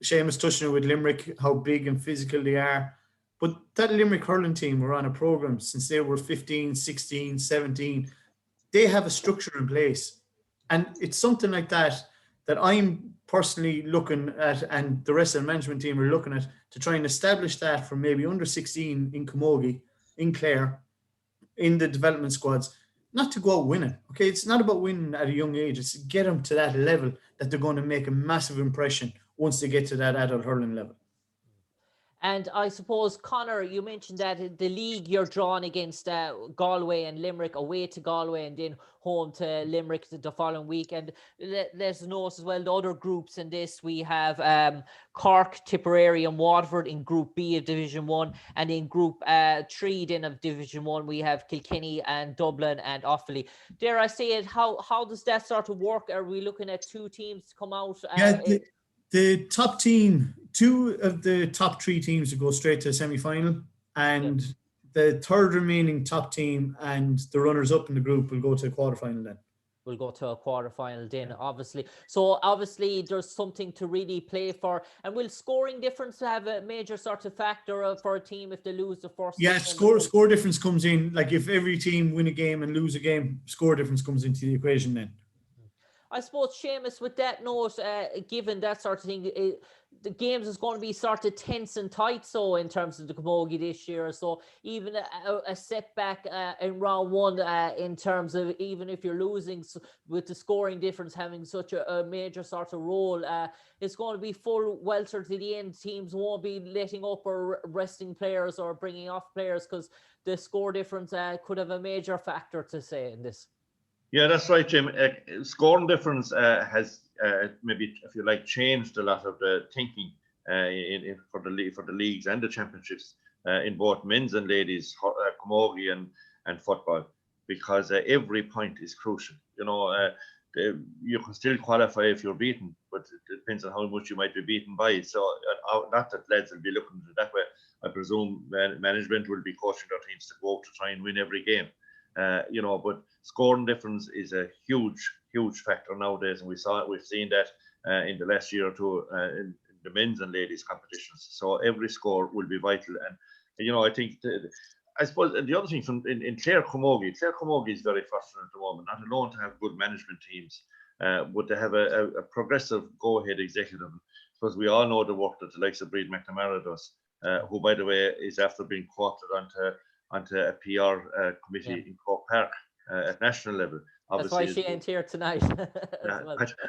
Seamus touching it with Limerick, how big and physical they are. But that Limerick hurling team were on a programme since they were 15, 16, 17. They have a structure in place. And it's something like that I'm personally looking at, and the rest of the management team are looking at, to try and establish that from maybe under 16 in Camogie, in Clare, in the development squads, not to go out winning. Okay, it's not about winning at a young age. It's to get them to that level that they're going to make a massive impression once they get to that adult hurling level. And I suppose, Conor, you mentioned that in the league you're drawn against Galway and Limerick, away to Galway and then home to Limerick the following week. And let's note as well, the other groups in this, we have Cork, Tipperary and Waterford in Group B of Division 1. And in Group 3 then of Division 1, we have Kilkenny and Dublin and Offaly. Dare I say it, how does that sort of work? Are we looking at 2 teams to come out? The top team, 2 of the top 3 teams will go straight to the semi-final, and the third remaining top team and the runners-up in the group will go to a quarter-final then. We'll go to a quarter-final then, obviously. So, obviously, there's something to really play for. And will scoring difference have a major sort of factor for a team if they lose the first? Yeah, score difference comes in. Like, if every team win a game and lose a game, score difference comes into the equation then. I suppose, Seamus, with that note, given that sort of thing, the games is going to be sort of tense and tight, so in terms of the camogie this year. So even a setback in round 1 in terms of, even if you're losing, with the scoring difference having such a major sort of role, it's going to be full welter to the end. Teams won't be letting up or resting players or bringing off players, because the score difference could have a major factor to say in this. Yeah, that's right, Jim. Scoring difference has maybe, if you like, changed a lot of the thinking for the leagues and the championships in both men's and ladies camogie and football, because every point is crucial. You know, you can still qualify if you're beaten, but it depends on how much you might be beaten by. So not that lads will be looking at it that way. I presume management will be coaching their teams to go out to try and win every game. You know, but scoring difference is a huge factor nowadays, and we've seen that in the last year or 2 in the men's and ladies competitions. So every score will be vital, and you know, I think I suppose the other thing in Clare Camogie is very fortunate at the moment, not alone to have good management teams, but to have a progressive go-ahead executive. Because we all know the work that the likes of Breed McNamara does, who, by the way, is after being quoted onto a PR committee in Cork Park at national level. Obviously, that's why she ain't here tonight.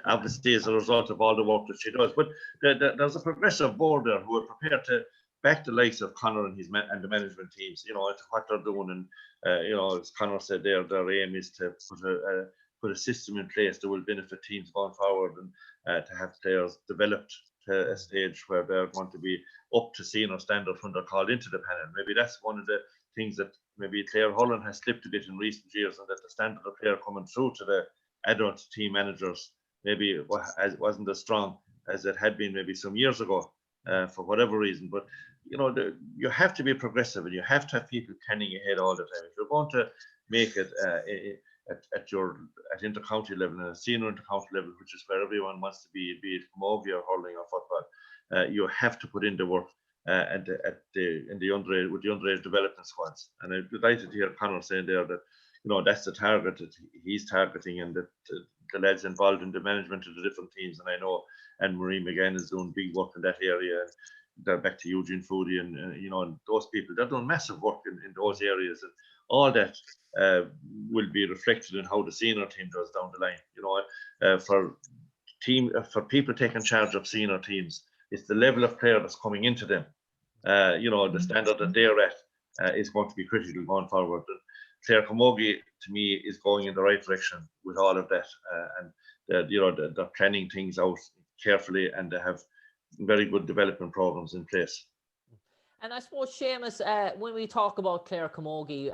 Obviously, as a result of all the work that she does. But there's a progressive board there who are prepared to back the likes of Conor and the management teams, you know, what they're doing. And, you know, as Conor said there, their aim is to put a system in place that will benefit teams going forward, and to have players developed to a stage where they're going to be up to senior standard when they're called into the panel. Maybe that's one of the things that maybe Clare Hurling has slipped a bit in recent years, and that the standard of player coming through to the adult team managers maybe wasn't as strong as it had been maybe some years ago, for whatever reason. But you know, you have to be progressive, and you have to have people planning ahead all the time. If you're going to make it at inter-county level and a senior inter-county level, which is where everyone wants to be it camogie or hurling or football, you have to put in the work. and in the underage with the underage development squads. And I'm delighted to hear Conor saying there that that's the target that he's targeting, and that the lads involved in the management of the different teams. And I know Anne Marie McGann is doing big work in that area. They're back to Eugene Foodie and and those people. They're doing massive work in those areas, and all that will be reflected in how the senior team does down the line. For people taking charge of senior teams, it's the level of player that's coming into them. The standard that they're at is going to be critical going forward. And Clare Camogie, to me, is going in the right direction with all of that, and they're planning things out carefully, and they have very good development programs in place. And I suppose, Seamus, when we talk about Clare Camogie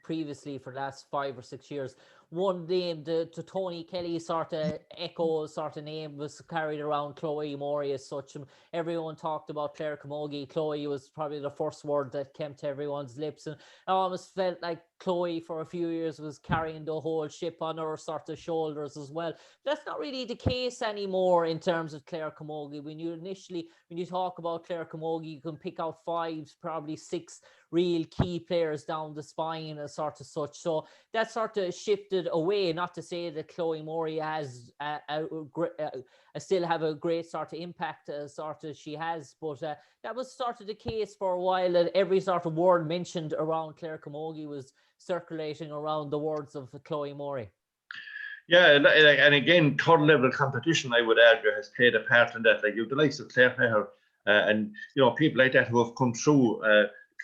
previously for the last 5 or 6 years, one name, the Tony Kelly sort of echo sort of name was carried around, Chloe Morey as such. And everyone talked about Clare Camogie. Chloe was probably the first word that came to everyone's lips. And I almost felt like Chloe for a few years was carrying the whole ship on her sort of shoulders as well. That's not really the case anymore in terms of Clare Camogie. When you talk about Clare Camogie, you can pick out 5, probably 6 real key players down the spine and sort of such. So that sort of shifted away. Not to say that Chloe Morey has still have a great sort of impact sort of she has, but that was sort of the case for a while, that every sort of word mentioned around Clare Camogie was circulating around the words of Chloe Morey. Yeah, and again, third level competition, I would argue, has played a part in that. Like you've the likes of Clare Maher, and people like that who have come through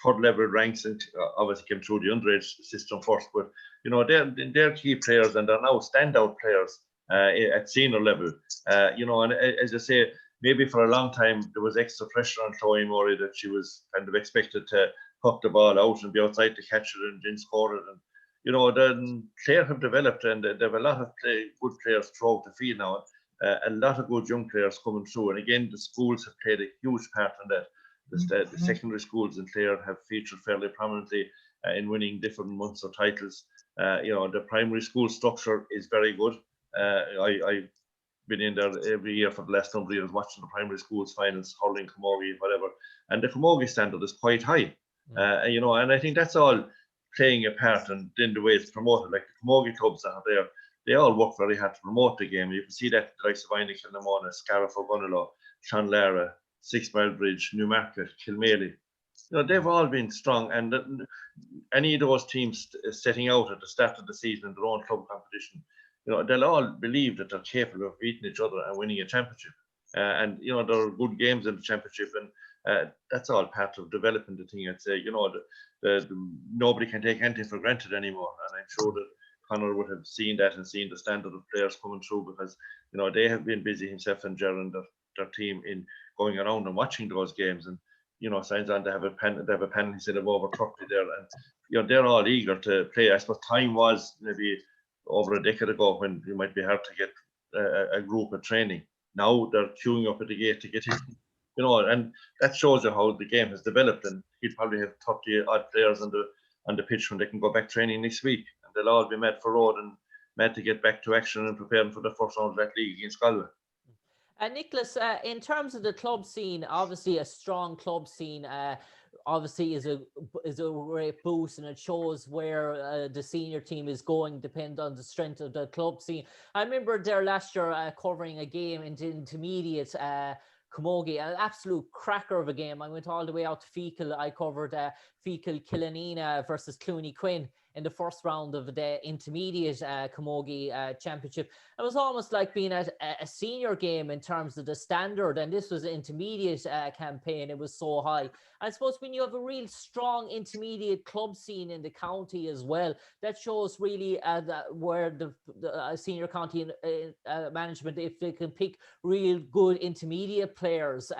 third level ranks, and obviously came through the underage system first, but they're key players, and they're now standout players at senior level. And as I say, maybe for a long time there was extra pressure on Chloe Morey that she was kind of expected to hook the ball out and be outside to catch it and then score it. And then Clare have developed, and they have a lot of good players throughout the field now. A lot of good young players coming through, and again, the schools have played a huge part in that. The secondary schools in Clare have featured fairly prominently in winning different Munster titles. The primary school structure is very good. I've been in there every year for the last number of years watching the primary schools finals, hurling, camogie, whatever, and the camogie standard is quite high. And I think that's all playing a part in the way it's promoted. Like the camogie clubs that are there, they all work very hard to promote the game. You can see that the likes of Einik and Namona, Scariff, O'Gunalow, Clonlara, Six Mile Bridge, Newmarket, Kilmaley. They've all been strong, and any of those teams setting out at the start of the season in their own club competition, they'll all believe that they're capable of beating each other and winning a championship. And there are good games in the championship, and that's all part of developing the thing. I'd say, nobody can take anything for granted anymore, and I'm sure that Conor would have seen that and seen the standard of players coming through, because they have been busy, himself and Ger and their team, in going around and watching those games. And signs on they have a panel instead of over 30 there, and they're all eager to play. I suppose time was maybe over a decade ago when it might be hard to get a group of training. Now they're queuing up at the gate to get in. And that shows you how the game has developed. And he'll probably have 30 odd players on the pitch when they can go back training next week, and they'll all be mad for road and mad to get back to action and preparing for the first round of that league against Galway. Nicholas, in terms of the club scene, obviously a strong club scene obviously is a great boost, and it shows where the senior team is going, depend on the strength of the club scene. I remember there last year covering a game in the intermediate Camogie, an absolute cracker of a game. I went all the way out to Fecal. I covered Fecal Killanena versus Clooney Quinn in the first round of the intermediate Camogie championship. It was almost like being at a senior game in terms of the standard, and this was an intermediate campaign. It was so high. I suppose when you have a real strong intermediate club scene in the county as well, that shows really where the senior county management, if they can pick real good intermediate players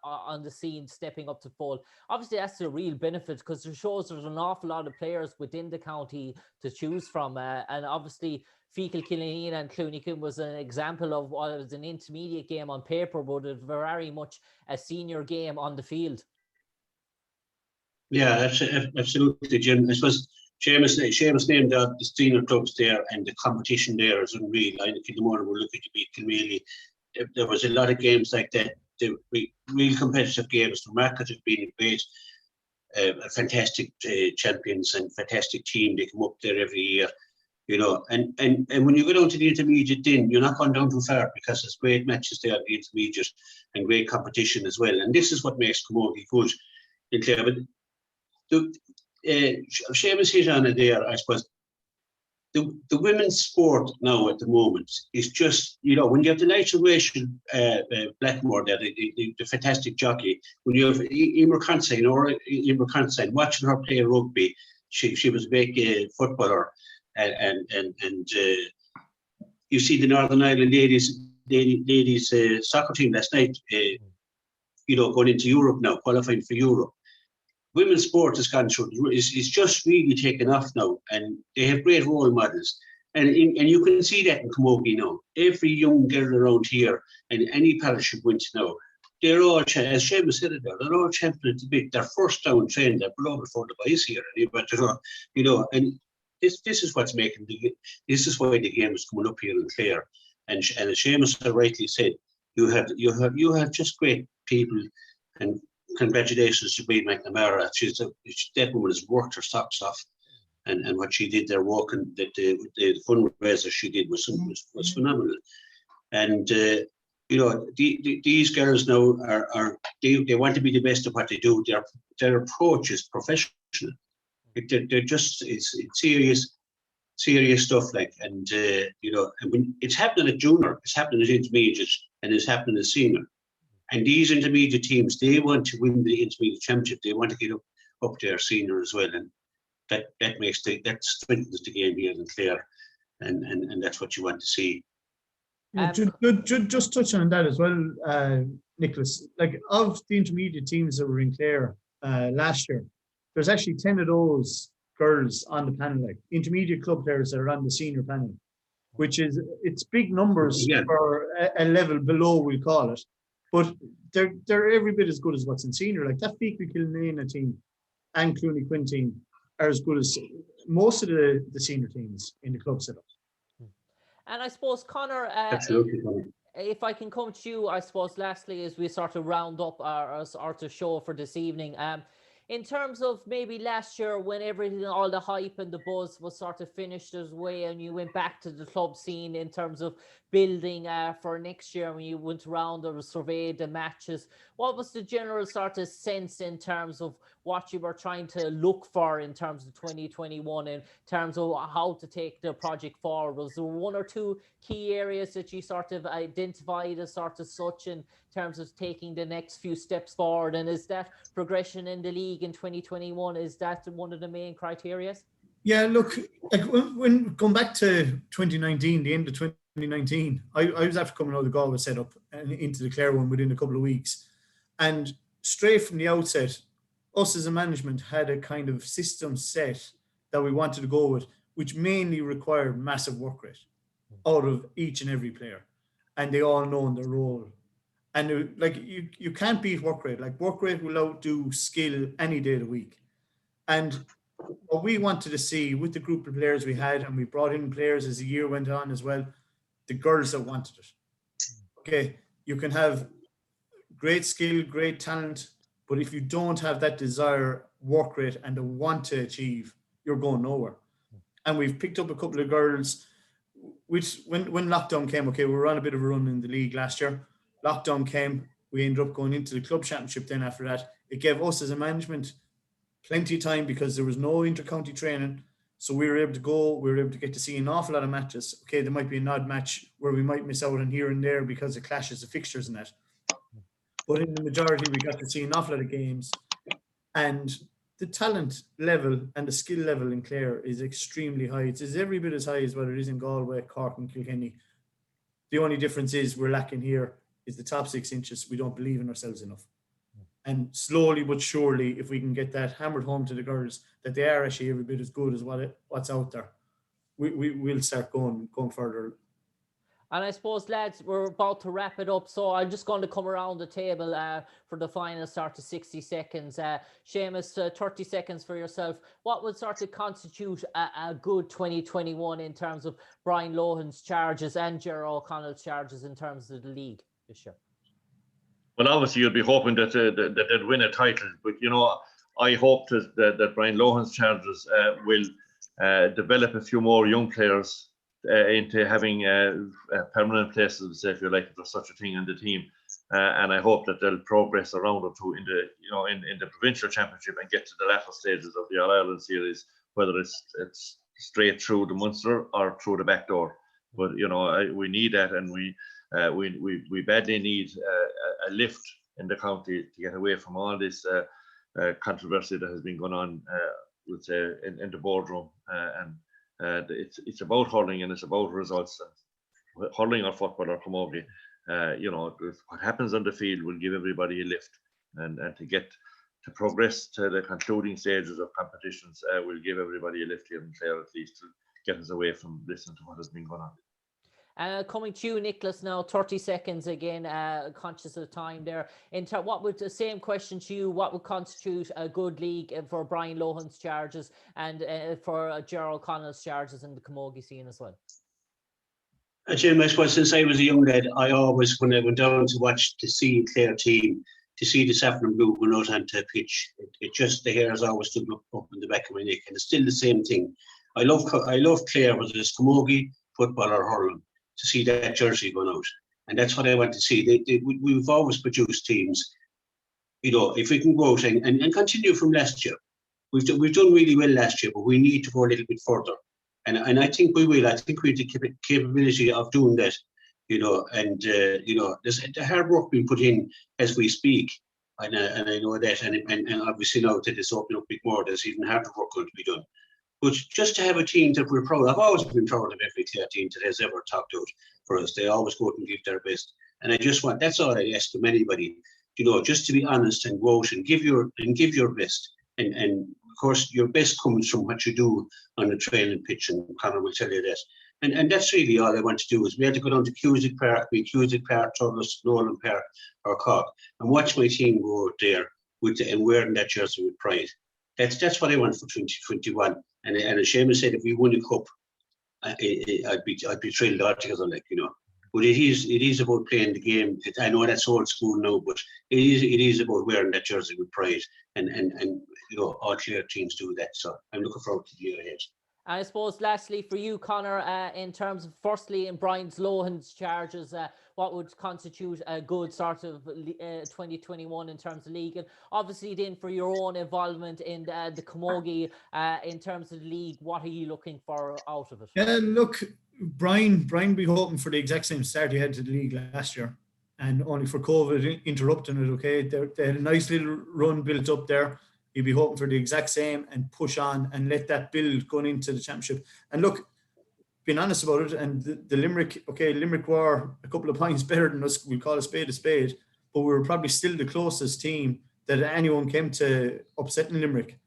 on the scene stepping up to full. Obviously, that's a real benefit, because it shows there's an awful lot of players within the county to choose from, and obviously Fecal Killanena and Clooney Quinn was an example of what was an intermediate game on paper, but it was very much a senior game on the field. Yeah, absolutely, Jim. I suppose Seamus named the senior clubs there, and the competition there is unreal. I think in the morning we're looking to beat Kilmaley. There was a lot of games like that real competitive games. The market have been great, fantastic champions and fantastic team. They come up there every year, you know. And when you go down to the intermediate, then you're not going down too far because there's great matches there at the intermediate and great competition as well. And this is what makes Camogie good in Clare. But Seamus hit on it there, I suppose. The women's sport now at the moment is just, you know, when you have the Nigel Rachel Blackmore there, the fantastic jockey, when you have Emer Consign, watching her play rugby, she was a big footballer, and you see the Northern Ireland ladies soccer team last night, you know, going into Europe now, qualifying for Europe. Women's sport has gone through, is just really taken off now, and they have great role models. And you can see that in Camogie now. Every young girl around here, and any parish you went to now, they're all, as Seamus said it there, they're all champions a bit. They're first down trained, they're below before the boys here. But, you know, and this is what's making this is why the game is coming up here in Clare. And as Seamus rightly said, you have just great people, and congratulations to Brian McNamara. That woman has worked her socks off, and what she did there, walking the fundraiser she did was phenomenal. And you know, these girls now they want to be the best of what they do. Their approach is professional. They're just it's serious stuff, like, and you know, and when it's happening at junior, it's happening at intermediate, and it's happening at senior. And these intermediate teams, they want to win the intermediate championship. They want to get up there senior as well, and that strengthens the game here in Clare, and that's what you want to see. Just touching on that as well, Nicholas. Like, of the intermediate teams that were in Clare last year, there's actually 10 of those girls on the panel, like intermediate club players that are on the senior panel, which it's big numbers for a level below, we'll call it. But they're every bit as good as what's in senior. Like that Feakley Killanena team and Clooney Quinn team are as good as most of the senior teams in the club setup. And I suppose, Conor, if I can come to you, I suppose, lastly, as we sort of round up our show for this evening, in terms of maybe last year when everything, all the hype and the buzz was sort of finished its way and you went back to the club scene in terms of building for next year, when you went around or surveyed the matches, what was the general sort of sense in terms of what you were trying to look for in terms of 2021, in terms of how to take the project forward? Was there one or two key areas that you sort of identified as sort of such in terms of taking the next few steps forward? And is that progression in the league in 2021, is that one of the main criteria? Yeah, look, like when going back to 2019, the end of 2019, I was after coming out of the Galway setup and into the Clare one within a couple of weeks. And straight from the outset, us as a management had a kind of system set that we wanted to go with, which mainly required massive work rate out of each and every player. And they all know their role. And like you can't beat work rate. Like, work rate will outdo skill any day of the week. And what we wanted to see with the group of players we had, and we brought in players as the year went on as well, the girls that wanted it. Okay, you can have great skill, great talent, but if you don't have that desire, work rate, and the want to achieve, you're going nowhere. And we've picked up a couple of girls, which when lockdown came, okay, we were on a bit of a run in the league last year. Lockdown came, we ended up going into the club championship then after that. It gave us as a management plenty of time because there was no inter-county training. So we were able to go, we were able to get to see an awful lot of matches. Okay, there might be an odd match where we might miss out on here and there because of clashes of fixtures and that. But in the majority, we got to see an awful lot of games. And the talent level and the skill level in Clare is extremely high. It's every bit as high as what it is in Galway, Cork and Kilkenny. The only difference is we're lacking here is the top 6 inches. We don't believe in ourselves enough. And slowly but surely, if we can get that hammered home to the girls, that they are actually every bit as good as what's out there, we'll start going further. And I suppose, lads, we're about to wrap it up. So I'm just going to come around the table for the final start of 60 seconds. Seamus, 30 seconds for yourself. What would sort of constitute a good 2021 in terms of Brian Lohan's charges and Ger O Connell's charges in terms of the league this year? Well, obviously, you'd be hoping that they'd win a title, but I hope that Brian Lohan's Chargers will develop a few more young players into having permanent places, if you like, if there's such a thing in the team. And I hope that they'll progress around up to in the provincial championship and get to the latter stages of the All Ireland series, whether it's straight through the Munster or through the back door. But we need that, and we badly need a lift in the county to get away from all this controversy that has been going on, in the boardroom. And it's about hurling, and it's about results. And hurling or football or camogie, what happens on the field will give everybody a lift, and to get to progress to the concluding stages of competitions will give everybody a lift here in Clare, at least, to get us away from listening to what has been going on. Coming to you, Nicholas, now 30 seconds again, conscious of time there. What would the same question to you? What would constitute a good league for Brian Lohan's Chargers and for Ger O Connell's Chargers in the camogie scene as well? Jim, I suppose since I was a young lad, I always, when I went down to watch the Clare team, to see the saffron and blue going out onto a pitch, it just, the hairs always stood up in the back of my neck, and it's still the same thing. I love Clare, whether it's camogie, football or hurling, to see that jersey going out. And that's what I want to see. We've always produced teams, if we can go out and continue from last year. We've done really well last year, but we need to go a little bit further. And I think we will. I think we have the capability of doing that, there's the hard work being put in as we speak. And I know that, and obviously now that it's opening up a bit more, there's even harder work going to be done. But just to have a team that we're proud of, I've always been proud of every Clare team that has ever topped out for us. They always go out and give their best. And I just want, that's all I ask from anybody, just to be honest and go out and give your best. And of course, your best comes from what you do on the training pitch, and Conor will tell you that. And that's really all I want to do, is we had to go down to Cusick Park, Thurles, Nolan Park or Cork, and watch my team go out there and wearing that jersey with pride. That's what I want for 2021. And as Seamus said, if we win a cup, I'd be thrilled altogether, But it is about playing the game. I know that's old school now, but it is about wearing that jersey with pride. And all Clare teams do that. So I'm looking forward to the year ahead. I suppose, lastly, for you, Conor, in terms of, firstly, in Brian Lohan's Chargers, what would constitute a good sort of 2021 in terms of league? And obviously then for your own involvement in the camogie, in terms of the league, what are you looking for out of it? Yeah, look, Brian be hoping for the exact same start he had to the league last year, and only for COVID interrupting it, okay? They had a nice little run built up there. He'd be hoping for the exact same and push on and let that build going into the championship. And look, being honest about it, and the Limerick were a couple of points better than us. We'll call a spade, but we were probably still the closest team that anyone came to upsetting Limerick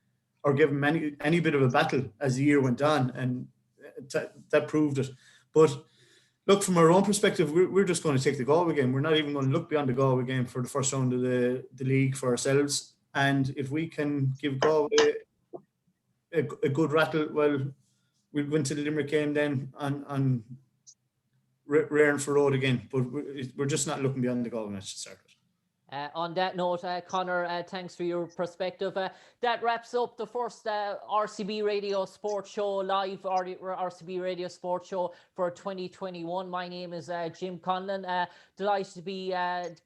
or giving any bit of a battle as the year went on, and that proved it. But look, from our own perspective, we're just going to take the Galway game. We're not even going to look beyond the Galway game for the first round of the league for ourselves. And if we can give Galway a good rattle, well, we'll go into the Limerick game then on raring for road again. But we're just not looking beyond the Galway match to start with. On that note, Conor, thanks for your perspective. That wraps up the first RCB Radio Sports Show, live RCB Radio Sports Show for 2021. My name is Jim Conlan. Delighted to be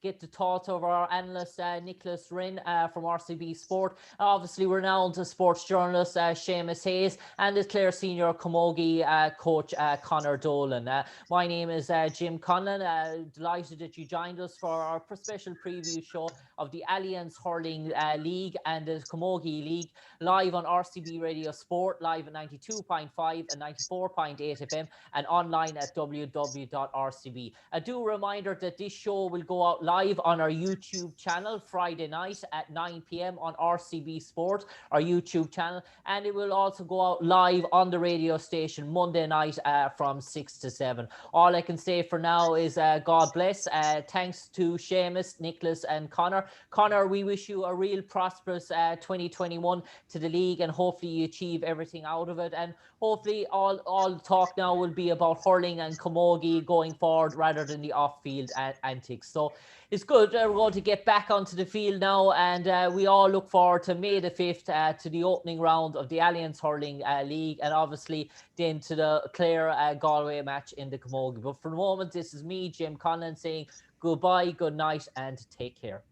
get the thoughts of our analyst Nicholas Rynne from RCB Sport. Obviously, renowned sports journalist Seamus Hayes, and the Clare senior camogie coach Conor Dolan. My name is Jim Conlan. Delighted that you joined us for our special preview show of the Allianz Hurling League and the Camogie League, live on RCB Radio Sport, live at 92.5 and 94.8 FM, and online at www.rcb. A due reminder that this show will go out live on our YouTube channel Friday night at 9 p.m. on RCB Sport, our YouTube channel, and it will also go out live on the radio station Monday night from 6 to 7. All I can say for now is God bless. Thanks to Seamus, Nicholas and Conor, we wish you a real prosperous 2021 to the league, and hopefully you achieve everything out of it. And hopefully all talk now will be about hurling and camogie going forward rather than the off-field antics. So it's good. We're going to get back onto the field now, and we all look forward to May the 5th to the opening round of the Allianz Hurling League, and obviously then to the Clare Galway match in the camogie. But for the moment, this is me, Jim Conlan, saying goodbye, good night, and take care.